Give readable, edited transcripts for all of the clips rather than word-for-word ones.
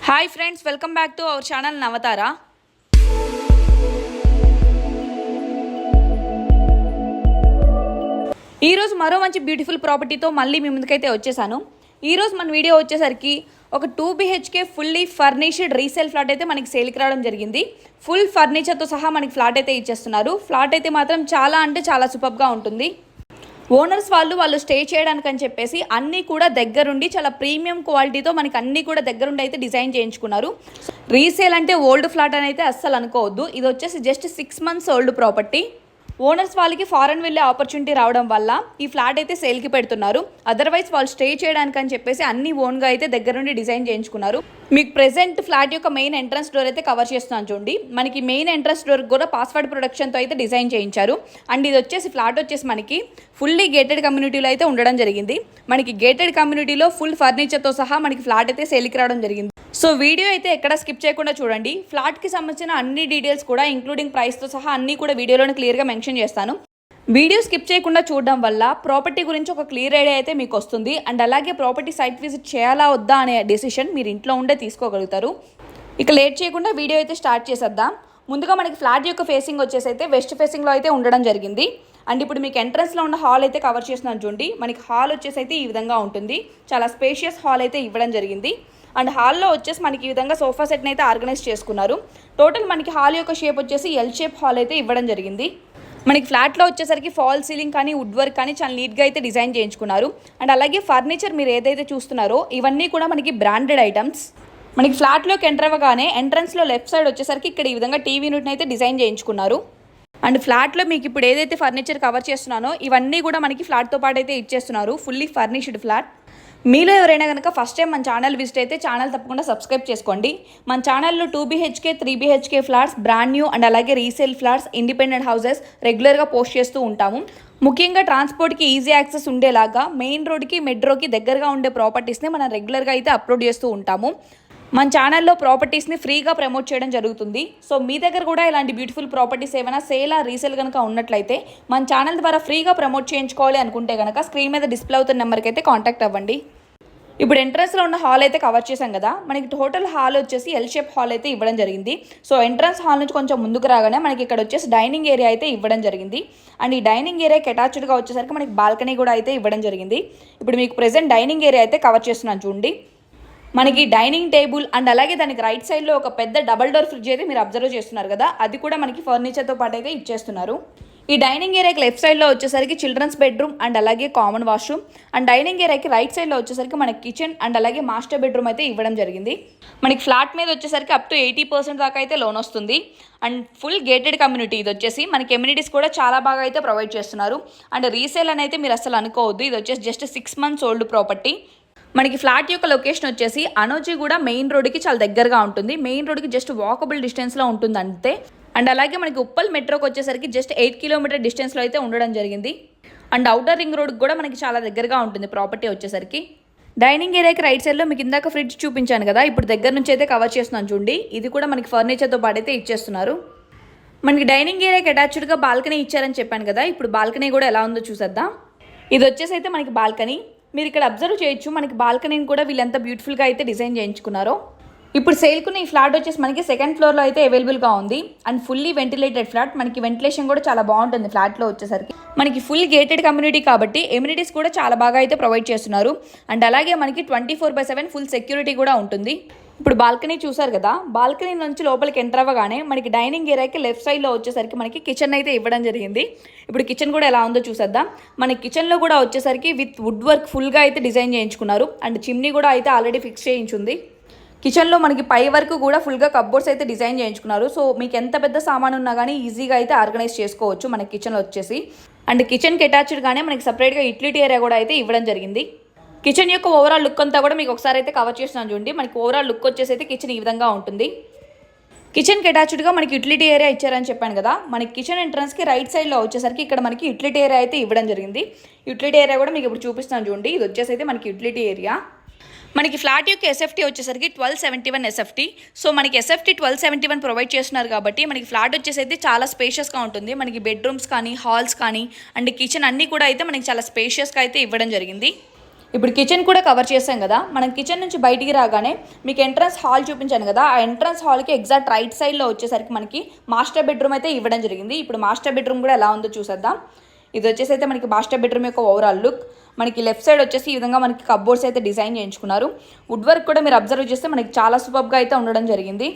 Hi friends, welcome back to our channel Navatara. ఈరోజు మరో మంచి బ్యూటిఫుల్ ప్రాపర్టీతో మళ్ళీ మీ ముందుకైతే వచ్చేసాను. ఈరోజు మన వీడియో వచ్చేసరికి ఒక 2 BHK fully furnished resale flat అయితే మనకి సేల్కి రావడం జరిగింది. ఫుల్ ఫర్నిచర్తో సహా మనకి ఫ్లాట్ అయితే ఇచ్చేస్తున్నారు. ఫ్లాట్ అయితే మాత్రం చాలా అంటే చాలా సూపర్గా ఉంటుంది. ఓనర్స్ వాళ్ళు స్టే చేయడానికి అని చెప్పేసి అన్నీ కూడా దగ్గరుండి చాలా ప్రీమియం క్వాలిటీతో మనకి అన్నీ కూడా దగ్గరుండి అయితే డిజైన్ చేయించుకున్నారు. రీసేల్ అంటే ఓల్డ్ ఫ్లాట్ అని అయితే అస్సలు అనుకోవద్దు. ఇది వచ్చేసి just 6 months old property. Owners వాళ్ళకి ఫారెన్ వెళ్ళే ఆపర్చునిటీ రావడం వల్ల ఈ ఫ్లాట్ అయితే సేల్కి పెడుతున్నారు. అదర్వైజ్ వాళ్ళు స్టే చేయడానికి అని చెప్పేసి అన్ని ఓన్గా అయితే దగ్గర నుండి డిజైన్ చేయించుకున్నారు. మీకు ప్రెసెంట్ ఫ్లాట్ యొక్క మెయిన్ ఎంట్రన్స్ డోర్ అయితే కవర్ చేస్తున్నాను చూడండి. మనకి మెయిన్ ఎంట్రన్స్ డోర్ కూడా పాస్వర్డ్ ప్రొడక్షన్తో అయితే డిజైన్ చేయించారు. అండ్ ఇది వచ్చేసి ఫ్లాట్ వచ్చేసి మనకి ఫుల్లీ గేటెడ్ కమ్యూనిటీలో అయితే ఉండడం జరిగింది. మనకి గేటెడ్ కమ్యూనిటీలో ఫుల్ ఫర్నిచర్తో సహా మనకి ఫ్లాట్ అయితే సేల్కి రావడం జరిగింది. సో వీడియో అయితే ఎక్కడ స్కిప్ చేయకుండా చూడండి. ఫ్లాట్కి సంబంధించిన అన్ని డీటెయిల్స్ కూడా ఇంక్లూడింగ్ ప్రైస్తో సహా అన్నీ కూడా వీడియోలోనే క్లియర్గా మెన్షన్ చేస్తాను. వీడియో స్కిప్ చేయకుండా చూడడం వల్ల ప్రాపర్టీ గురించి ఒక క్లియర్ ఐడియా అయితే మీకు వస్తుంది. అండ్ అలాగే ప్రాపర్టీ సైట్ విజిట్ చేయాలా వద్దా అనే డెసిషన్ మీరు ఇంట్లో ఉండే తీసుకోగలుగుతారు. ఇక లేట్ చేయకుండా వీడియో అయితే స్టార్ట్ చేసేద్దాం. ముందుగా మనకి ఫ్లాట్ యొక్క ఫేసింగ్ వచ్చేసి అయితే వెస్ట్ ఫేసింగ్లో అయితే ఉండడం జరిగింది. అండ్ ఇప్పుడు మీకు ఎంట్రన్స్లో ఉన్న హాల్ అయితే కవర్ చేస్తున్నాను చూడండి. మనకి హాల్ వచ్చేసి అయితే ఈ విధంగా ఉంటుంది. చాలా స్పేషియస్ హాల్ అయితే ఇవ్వడం జరిగింది. అండ్ హాల్లో వచ్చేసి మనకి ఈ విధంగా సోఫా సెట్ని అయితే ఆర్గనైజ్ చేసుకున్నారు. టోటల్ మనకి హాల్ యొక్క షేప్ వచ్చేసి ఎల్ షేప్ హాల్ అయితే ఇవ్వడం జరిగింది. మనకి ఫ్లాట్లో వచ్చేసరికి ఫాల్ సీలింగ్ కానీ వుడ్ వర్క్ కానీ చాలా నీట్గా అయితే డిజైన్ చేయించుకున్నారు. అండ్ అలాగే ఫర్నిచర్ మీరు ఏదైతే చూస్తున్నారో ఇవన్నీ కూడా మనకి బ్రాండెడ్ ఐటమ్స్. మనకి ఫ్లాట్లోకి ఎంటర్ అవ్వగానే ఎంట్రన్స్లో లెఫ్ట్ సైడ్ వచ్చేసరికి ఇక్కడ ఈ విధంగా టీవీ యూనిట్ని అయితే డిజైన్ చేయించుకున్నారు. అండ్ ఫ్లాట్లో మీకు ఇప్పుడు ఏదైతే ఫర్నిచర్ కవర్ చేస్తున్నానో ఇవన్నీ కూడా మనకి ఫ్లాట్తో పాటు అయితే ఇచ్చేస్తున్నారు. Fully furnished flat. మీలో ఎవరైనా కనుక ఫస్ట్ టైం మన ఛానల్ విజిట్ అయితే ఛానల్ తప్పకుండా సబ్స్క్రైబ్ చేసుకోండి. మన ఛానల్లో 2 BHK 3 BHK flats, brand new and అలాగే రీసేల్ ఫ్లాట్స్, ఇండిపెండెంట్ హౌసెస్ రెగ్యులర్గా పోస్ట్ చేస్తూ ఉంటాము. ముఖ్యంగా ట్రాన్స్పోర్ట్కి ఈజీ యాక్సెస్ ఉండేలాగా మెయిన్ రోడ్కి మెట్రోకి దగ్గరగా ఉండే ప్రాపర్టీస్ని మనం రెగ్యులర్గా అయితే అప్లోడ్ చేస్తూ ఉంటాము. మన ఛానల్లో ప్రాపర్టీస్ని ఫ్రీగా ప్రమోట్ చేయడం జరుగుతుంది. సో మీ దగ్గర కూడా ఇలాంటి బ్యూటిఫుల్ ప్రాపర్టీస్ ఏమైనా సేల్ రీసేల్ కనుక ఉన్నట్లయితే మన ఛానల్ ద్వారా ఫ్రీగా ప్రమోట్ చేయించుకోవాలి అనుకుంటే కనుక స్క్రీన్ మీద డిస్ప్లే అవుతున్న నెంబర్కి అయితే కాంటాక్ట్ అవ్వండి. ఇప్పుడు ఎంట్రన్స్లో ఉన్న హాల్ అయితే కవర్ చేశాం కదా. మనకి టోటల్ హాల్ వచ్చేసి ఎల్ షేప్ హాల్ అయితే ఇవ్వడం జరిగింది. సో ఎంట్రన్స్ హాల్ నుంచి కొంచెం ముందుకు రాగానే మనకి ఇక్కడ వచ్చేసి డైనింగ్ ఏరియా అయితే ఇవ్వడం జరిగింది. అండ్ ఈ డైనింగ్ ఏరియాకి అటాచ్డ్గా వచ్చేసరికి మనకి బాల్కనీ కూడా అయితే ఇవ్వడం జరిగింది. ఇప్పుడు మీకు ప్రెసెంట్ డైనింగ్ ఏరియా అయితే కవర్ చేస్తున్నాను చూడండి. మనకి డైనింగ్ టేబుల్ అండ్ అలాగే దానికి రైట్ సైడ్లో ఒక పెద్ద డబల్ డోర్ ఫ్రిడ్జ్ అయితే మీరు అబ్జర్వ్ చేస్తున్నారు కదా. అది కూడా మనకి ఫర్నిచర్తో పాటు అయితే ఇచ్చేస్తున్నారు. ఈ డైనింగ్ ఏరియాకి లెఫ్ట్ సైడ్లో వచ్చేసరికి చిల్డ్రన్స్ బెడ్రూమ్ అండ్ అలాగే కామన్ వాష్రూమ్. అండ్ డైనింగ్ ఏరియాకి రైట్ సైడ్లో వచ్చేసరికి మనకి కిచెన్ అండ్ అలాగే మాస్టర్ బెడ్రూమ్ అయితే ఇవ్వడం జరిగింది. మనకి ఫ్లాట్ మీద వచ్చేసరికి అప్ టు 80% దాకా అయితే లోన్ వస్తుంది. అండ్ ఫుల్ గేటెడ్ కమ్యూనిటీ ఇది వచ్చేసి మనకి ఎమ్యూనిటీస్ కూడా చాలా బాగా అయితే ప్రొవైడ్ చేస్తున్నారు. అండ్ రీసేల్ అని అయితే మీరు అసలు అనుకోవద్దు. ఇది వచ్చేసి జస్ట్ 6 months ఓల్డ్ ప్రాపర్టీ. మనకి ఫ్లాట్ యొక్క లొకేషన్ వచ్చేసి అనోజీ కూడా మెయిన్ రోడ్కి చాలా దగ్గరగా ఉంటుంది. మెయిన్ రోడ్కి జస్ట్ వాకబుల్ డిస్టెన్స్లో ఉంటుంది అంతే. అండ్ అలాగే మనకి ఉప్పల్ మెట్రోకి వచ్చేసరికి జస్ట్ 8 kilometer డిస్టెన్స్లో అయితే ఉండడం జరిగింది. అండ్ అవుటర్ రింగ్ రోడ్కి కూడా మనకి చాలా దగ్గరగా ఉంటుంది ప్రాపర్టీ వచ్చేసరికి. డైనింగ్ ఏరియాకి రైట్ సైడ్లో మీకు ఇందాక ఫ్రిడ్జ్ చూపించాను కదా, ఇప్పుడు దగ్గర నుంచి అయితే కవర్ చేస్తున్నాను చూడండి. ఇది కూడా మనకి ఫర్నిచర్తో పాటు అయితే ఇచ్చేస్తున్నారు. మనకి డైనింగ్ ఏరియాకి అటాచ్డ్గా బాల్కనీ ఇచ్చారని చెప్పాను కదా. ఇప్పుడు బాల్కనీ కూడా ఎలా ఉందో చూసేద్దాం. ఇది వచ్చేసి అయితే మనకి బాల్కనీ. మీరు ఇక్కడ అబ్జర్వ్ చేయొచ్చు. మనకి బాల్కనీని కూడా వీళ్ళంతా బ్యూటిఫుల్గా అయితే డిజైన్ చేయించుకున్నారో. ఇప్పుడు సేల్కున్న ఈ ఫ్లాట్ వచ్చేసి మనకి 2nd floorలో అయితే అవైలబుల్గా ఉంది. And fully ventilated flat. మనకి వెంటిలేషన్ కూడా చాలా బాగుంటుంది ఫ్లాట్లో వచ్చేసరికి. మనకి ఫుల్ గేటెడ్ కమ్యూనిటీ కాబట్టి ఎమ్యూనిటీస్ కూడా చాలా బాగా అయితే ప్రొవైడ్ చేస్తున్నారు. అండ్ అలాగే మనకి 24/7 ఫుల్ సెక్యూరిటీ కూడా ఉంటుంది. ఇప్పుడు బాల్కనీ చూసారు కదా. బాల్కనీ నుంచి లోపలికి ఎంటర్ అవ్వగానే మనకి డైనింగ్ ఏరియాకి లెఫ్ట్ సైడ్లో వచ్చేసరికి మనకి కిచెన్ అయితే ఇవ్వడం జరిగింది. ఇప్పుడు కిచెన్ కూడా ఎలా ఉందో చూసేద్దాం. మన కిచెన్లో కూడా వచ్చేసరికి విత్ వుడ్ వర్క్ ఫుల్గా అయితే డిజైన్ చేయించుకున్నారు. అండ్ చిమ్నీ కూడా అయితే ఆల్రెడీ ఫిక్స్ చేయించుంది. కిచెన్లో మనకి పై వరకు కూడా ఫుల్గా కప్బోర్డ్స్ అయితే డిజైన్ చేయించుకున్నారు. సో మీకు ఎంత పెద్ద సామాన్ ఉన్నా కానీ ఈజీగా అయితే ఆర్గనైజ్ చేసుకోవచ్చు మన కిచెన్లో వచ్చేసి. అండ్ కిచెన్కి అటాచ్డ్గానే మనకి సపరేట్గా యూటిలిటీ ఏరియా కూడా అయితే ఇవ్వడం జరిగింది. కిచెన్ యొక్క ఓవరాల్ లుక్ అంతా కూడా మీకు ఒకసారి అయితే కవర్ చేస్తున్నాను చూడండి. మనకి ఓవరాల్ లుక్ వచ్చేసి అయితే కిచెన్ ఈ విధంగా ఉంటుంది. కిచెన్కి అటాచ్డ్గా మనకి యూటిలిటీ ఏరియా ఇచ్చారని చెప్పాను కదా. మనకి కిచెన్ ఎంట్రన్స్కి రైట్ సైడ్లో వచ్చేసరికి ఇక్కడ మనకి యూటిలిటీ ఏరియా అయితే ఇవ్వడం జరిగింది. యూటిలిటీ ఏరియా కూడా మీకు ఇప్పుడు చూపిస్తాను చూడండి. ఇది వచ్చేసి అయితే మనకి యూటిలిటీ ఏరియా. మనకి ఫ్లాట్ యొక్క SFT వచ్చేసరికి 1271 SFT. సో మనకి SFT 1271 ప్రొవైడ్ చేస్తున్నారు కాబట్టి మనకి ఫ్లాట్ వచ్చేసి అయితే చాలా స్పేషియస్గా ఉంటుంది. మనకి బెడ్రూమ్స్ కానీ హాల్స్ కానీ అండ్ కిచెన్ అన్నీ కూడా అయితే మనకి చాలా స్పేషియస్గా అయితే ఇవ్వడం జరిగింది. ఇప్పుడు కిచెన్ కూడా కవర్ చేసాం కదా. మనం కిచెన్ నుంచి బయటికి రాగానే మీకు ఎంట్రన్స్ హాల్ చూపించాను కదా, ఆ ఎంట్రన్స్ హాల్కి ఎగ్జాక్ట్ రైట్ సైడ్లో వచ్చేసరికి మనకి మాస్టర్ బెడ్రూమ్ అయితే ఇవ్వడం జరిగింది. ఇప్పుడు మాస్టర్ బెడ్రూమ్ కూడా ఎలా ఉందో చూసేద్దాం. ఇది వచ్చేసి అయితే మనకి మాస్టర్ బెడ్రూమ్ యొక్క ఓవరాల్ లుక్. మనకి లెఫ్ట్ సైడ్ వచ్చేసి ఈ విధంగా మనకి కప్బోర్డ్స్ అయితే డిజైన్ చేయించుకున్నారు. వుడ్ వర్క్ కూడా మీరు అబ్జర్వ్ చేస్తే మనకి చాలా సూపర్గా అయితే ఉండడం జరిగింది.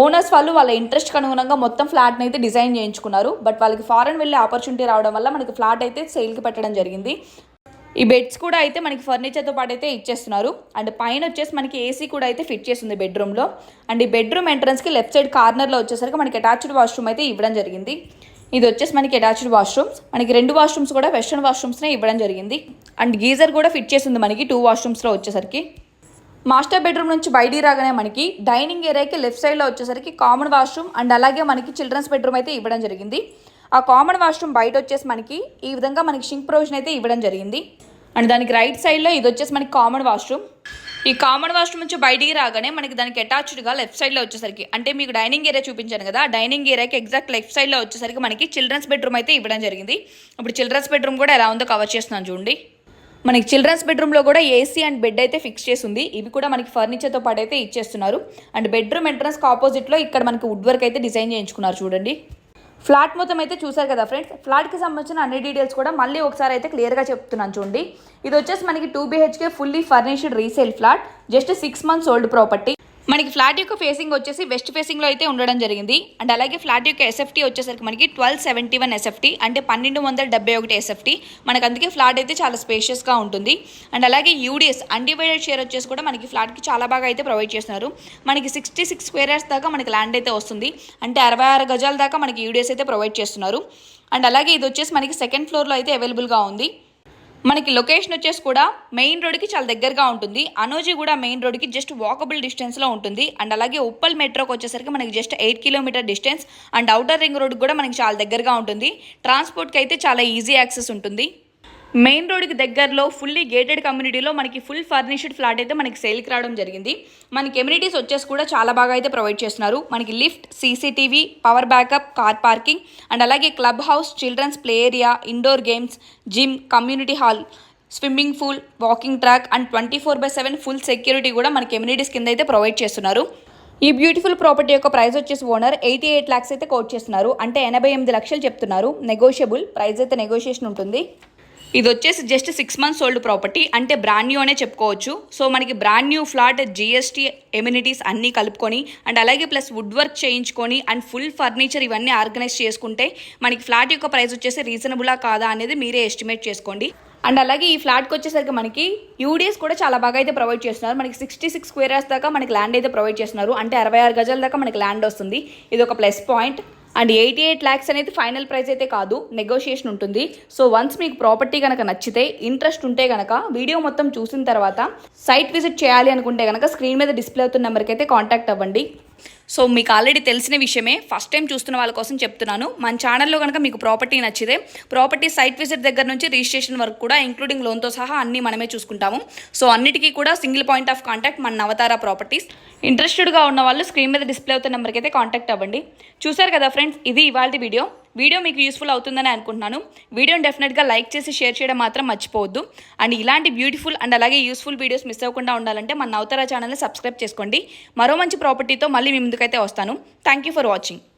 ఓనర్స్ వాళ్ళు వాళ్ళ ఇంట్రెస్ట్కి అనుగుణంగా మొత్తం ఫ్లాట్ని అయితే డిజైన్ చేయించుకున్నారు. బట్ వాళ్ళకి ఫారెన్ వెళ్ళే ఆపర్చునిటీ రావడం వల్ల మనకి ఫ్లాట్ అయితే సేల్కి పెట్టడం జరిగింది. ఈ బెడ్స్ కూడా అయితే మనకి ఫర్నిచర్తో పాటు అయితే ఇచ్చేస్తున్నారు. అండ్ పైన వచ్చేసి మనకి ఏసీ కూడా అయితే ఫిట్ చేస్తుంది బెడ్రూమ్లో. అండ్ ఈ బెడ్రూమ్ ఎంట్రన్స్కి లెఫ్ట్ సైడ్ కార్నర్లో వచ్చేసరికి మనకి అటాచ్డ్ వాష్రూమ్ అయితే ఇవ్వడం జరిగింది. ఇది వచ్చేసి మనకి అటాచ్డ్ వాష్రూమ్స్. మనకి 2 వాష్రూమ్స్ కూడా వెస్టర్న్ వాష్రూమ్స్నే ఇవ్వడం జరిగింది. అండ్ గీజర్ కూడా ఫిట్ చేసింది మనకి 2 వాష్రూమ్స్లో వచ్చేసరికి. మాస్టర్ బెడ్రూమ్ నుంచి బయటికి రాగానే మనకి డైనింగ్ ఏరియాకి లెఫ్ట్ సైడ్లో వచ్చేసరికి కామన్ వాష్రూమ్ అండ్ అలాగే మనకి చిల్డ్రన్స్ బెడ్రూమ్ అయితే ఇవ్వడం జరిగింది. ఆ కామన్ వాష్రూమ్ బయట వచ్చేసి మనకి ఈ విధంగా మనకి షింక్ ప్రొవిజన్ అయితే ఇవ్వడం జరిగింది. అండ్ దానికి రైట్ సైడ్లో ఇది వచ్చేసి మనకి కామన్ వాష్రూమ్. ఈ కామన్ వాష్రూమ్ నుంచి బయటికి రాగానే మనకి దానికి అటాచ్డ్గా లెఫ్ట్ సైడ్లో వచ్చేసరికి, అంటే మీకు డైనింగ్ ఏరియా చూపించాను కదా, డైనింగ్ ఏరియాకి ఎగ్జాక్ట్ లెఫ్ట్ సైడ్లో వచ్చేసరికి మనకి చిల్డ్రన్స్ బెడ్రూమ్ అయితే ఇవ్వడం జరిగింది. ఇప్పుడు చిల్డ్రన్స్ బెడ్రూమ్ కూడా ఎలా ఉందో కవర్ చేస్తున్నాను చూడండి. మనకి చిల్డ్రన్స్ బెడ్రూమ్లో కూడా ఏసీ అండ్ బెడ్ అయితే ఫిక్స్ చేసి ఉంది. ఇవి కూడా మనకి ఫర్నిచర్తో పాటు అయితే ఇచ్చేస్తున్నారు. అండ్ బెడ్రూమ్ ఎంట్రన్స్కి ఆపోజిట్లో ఇక్కడ మనకి వుడ్ వర్క్ అయితే డిజైన్ చేయించుకున్నారు చూడండి. ఫ్లాట్ మొత్తం అయితే చూసారు కదా ఫ్రెండ్స్. ఫ్లాట్కి సంబంధించిన అన్ని డీటెయిల్స్ కూడా మళ్ళీ ఒకసారి అయితే క్లియర్గా చెప్తున్నాను చూడండి. ఇది వచ్చేసి మనకి 2 BHK fully furnished resale flat, just 6 months old property. మనకి ఫ్లాట్ యొక్క ఫేసింగ్ వచ్చేసి వెస్ట్ ఫేసింగ్లో అయితే ఉండడం జరిగింది. అండ్ అలాగే ఫ్లాట్ యొక్క ఎస్ఎఫ్టీ వచ్చేసరికి మనకి 1271 ఎస్ఎఫ్టీ, అంటే 1271 ఎస్ఎఫ్టీ. మనకు అందుకే ఫ్లాట్ అయితే చాలా స్పేషియస్గా ఉంటుంది. అండ్ అలాగే యూడిఎస్ అన్డివైడెడ్ షేర్ వచ్చేసి కూడా మనకి ఫ్లాట్కి చాలా బాగా అయితే ప్రొవైడ్ చేస్తున్నారు. మనకి 66 square yards దాకా మనకి ల్యాండ్ అయితే వస్తుంది. అంటే 66 గజాల దాకా మనకి యూడిఎస్ అయితే ప్రొవైడ్ చేస్తున్నారు. అండ్ అలాగే ఇది వచ్చేసి మనకి సెకండ్ ఫ్లోర్లో అయితే అవైలబుల్గా ఉంది. మనకి లొకేషన్ వచ్చేసి కూడా మెయిన్ రోడ్కి చాలా దగ్గరగా ఉంటుంది. అనోజీ కూడా మెయిన్ రోడ్కి జస్ట్ వాకబుల్ డిస్టెన్స్లో ఉంటుంది. అండ్ అలాగే ఉప్పల్ మెట్రోకి వచ్చేసరికి మనకి just 8 kilometer distance. And outer ring రోడ్కి కూడా మనకి చాలా దగ్గరగా ఉంటుంది. ట్రాన్స్పోర్ట్కి అయితే చాలా ఈజీ యాక్సెస్ ఉంటుంది. మెయిన్ రోడ్కి దగ్గరలో ఫుల్లీ గేటెడ్ కమ్యూనిటీలో మనకి ఫుల్ ఫర్నిష్డ్ ఫ్లాట్ అయితే మనకి సేల్కి రావడం జరిగింది. మనకి ఎమ్యూనిటీస్ వచ్చేసి కూడా చాలా బాగా అయితే ప్రొవైడ్ చేస్తున్నారు. మనకి lift, CCTV, power backup, car parking, and అలాగే club house, children's play area, indoor games, gym, community hall, swimming pool, walking track and 24/7 full security కూడా మనకి ఎమ్యూనిటీస్ కింద అయితే ప్రొవైడ్ చేస్తున్నారు. ఈ బ్యూటిఫుల్ ప్రాపర్టీ యొక్క ప్రైస్ వచ్చేసి ఓనర్ 88 lakhs అయితే కోట్ చేస్తున్నారు. అంటే 88 లక్షలు చెప్తున్నారు. నెగోషియబుల్ ప్రైస్ అయితే నెగోషియేషన్ ఉంటుంది. ఇది వచ్చేసి జస్ట్ 6 months ఓల్డ్ ప్రాపర్టీ, అంటే బ్రాండ్ న్యూ అనే చెప్పుకోవచ్చు. సో మనకి brand new flat, GST, amenities అన్నీ కలుపుకొని అండ్ అలాగే ప్లస్ వుడ్ వర్క్ చేయించుకొని అండ్ ఫుల్ ఫర్నిచర్ ఇవన్నీ ఆర్గనైజ్ చేసుకుంటే మనకి ఫ్లాట్ యొక్క ప్రైస్ వచ్చేసి రీజనబులా కాదా అనేది మీరే ఎస్టిమేట్ చేసుకోండి. అండ్ అలాగే ఈ ఫ్లాట్కి వచ్చేసరికి మనకి యూడిఎస్ కూడా చాలా బాగా అయితే ప్రొవైడ్ చేస్తున్నారు. మనకి 66 square yards దాకా మనకి ల్యాండ్ అయితే ప్రొవైడ్ చేస్తున్నారు. అంటే 66 గజాల దాకా మనకి ల్యాండ్ వస్తుంది. ఇది ఒక ప్లస్ పాయింట్. అండ్ 88 lakhs అనేది ఫైనల్ ప్రైస్ అయితే కాదు, నెగోషియేషన్ ఉంటుంది. సో వన్స్ మీకు ప్రాపర్టీ కనుక నచ్చితే, ఇంట్రెస్ట్ ఉంటే కనుక వీడియో మొత్తం చూసిన తర్వాత సైట్ విజిట్ చేయాలి అనుకుంటే కనుక స్క్రీన్ మీద డిస్ప్లే అవుతున్న నెంబర్కి అయితే కాంటాక్ట్ అవ్వండి. సో మీకు ఆల్రెడీ తెలిసిన విషయమే, ఫస్ట్ టైం చూస్తున్న వాళ్ళ కోసం చెప్తున్నాను. మన ఛానల్లో కనుక మీకు ప్రాపర్టీ నచ్చితే ప్రాపర్టీ సైట్ విజిట్ దగ్గర నుంచి రిజిస్ట్రేషన్ వరకు కూడా ఇంక్లూడింగ్ లోన్తో సహా అన్నీ మనమే చూసుకుంటాము. సో అన్నిటికీ కూడా సింగిల్ పాయింట్ ఆఫ్ కాంటాక్ట్ మన నవతార ప్రాపర్టీస్. ఇంట్రెస్టెడ్గా ఉన్న వాళ్ళు స్క్రీన్ మీద డిస్ప్లే అవుతున్న నెంబర్కి అయితే కాంటాక్ట్ అవ్వండి. చూసారు కదా ఫ్రెండ్స్, ఇది ఇవాళ వీడియో మీకు యూస్ఫుల్ అవుతుందని అనుకుంటున్నాను. వీడియోని డెఫినెట్గా లైక్ చేసి షేర్ చేయడం మాత్రం మర్చిపోవద్దు. అండ్ ఇలాంటి బ్యూటిఫుల్ అండ్ అలాగే యూస్ఫుల్ వీడియోస్ మిస్ అవ్వకుండా ఉండాలంటే మన నవతార ఛానల్ని సబ్స్క్రైబ్ చేసుకోండి. మరో మంచి ప్రాపర్టీతో మళ్ళీ మీ ముందుకైతే వస్తాను. Thank you for watching.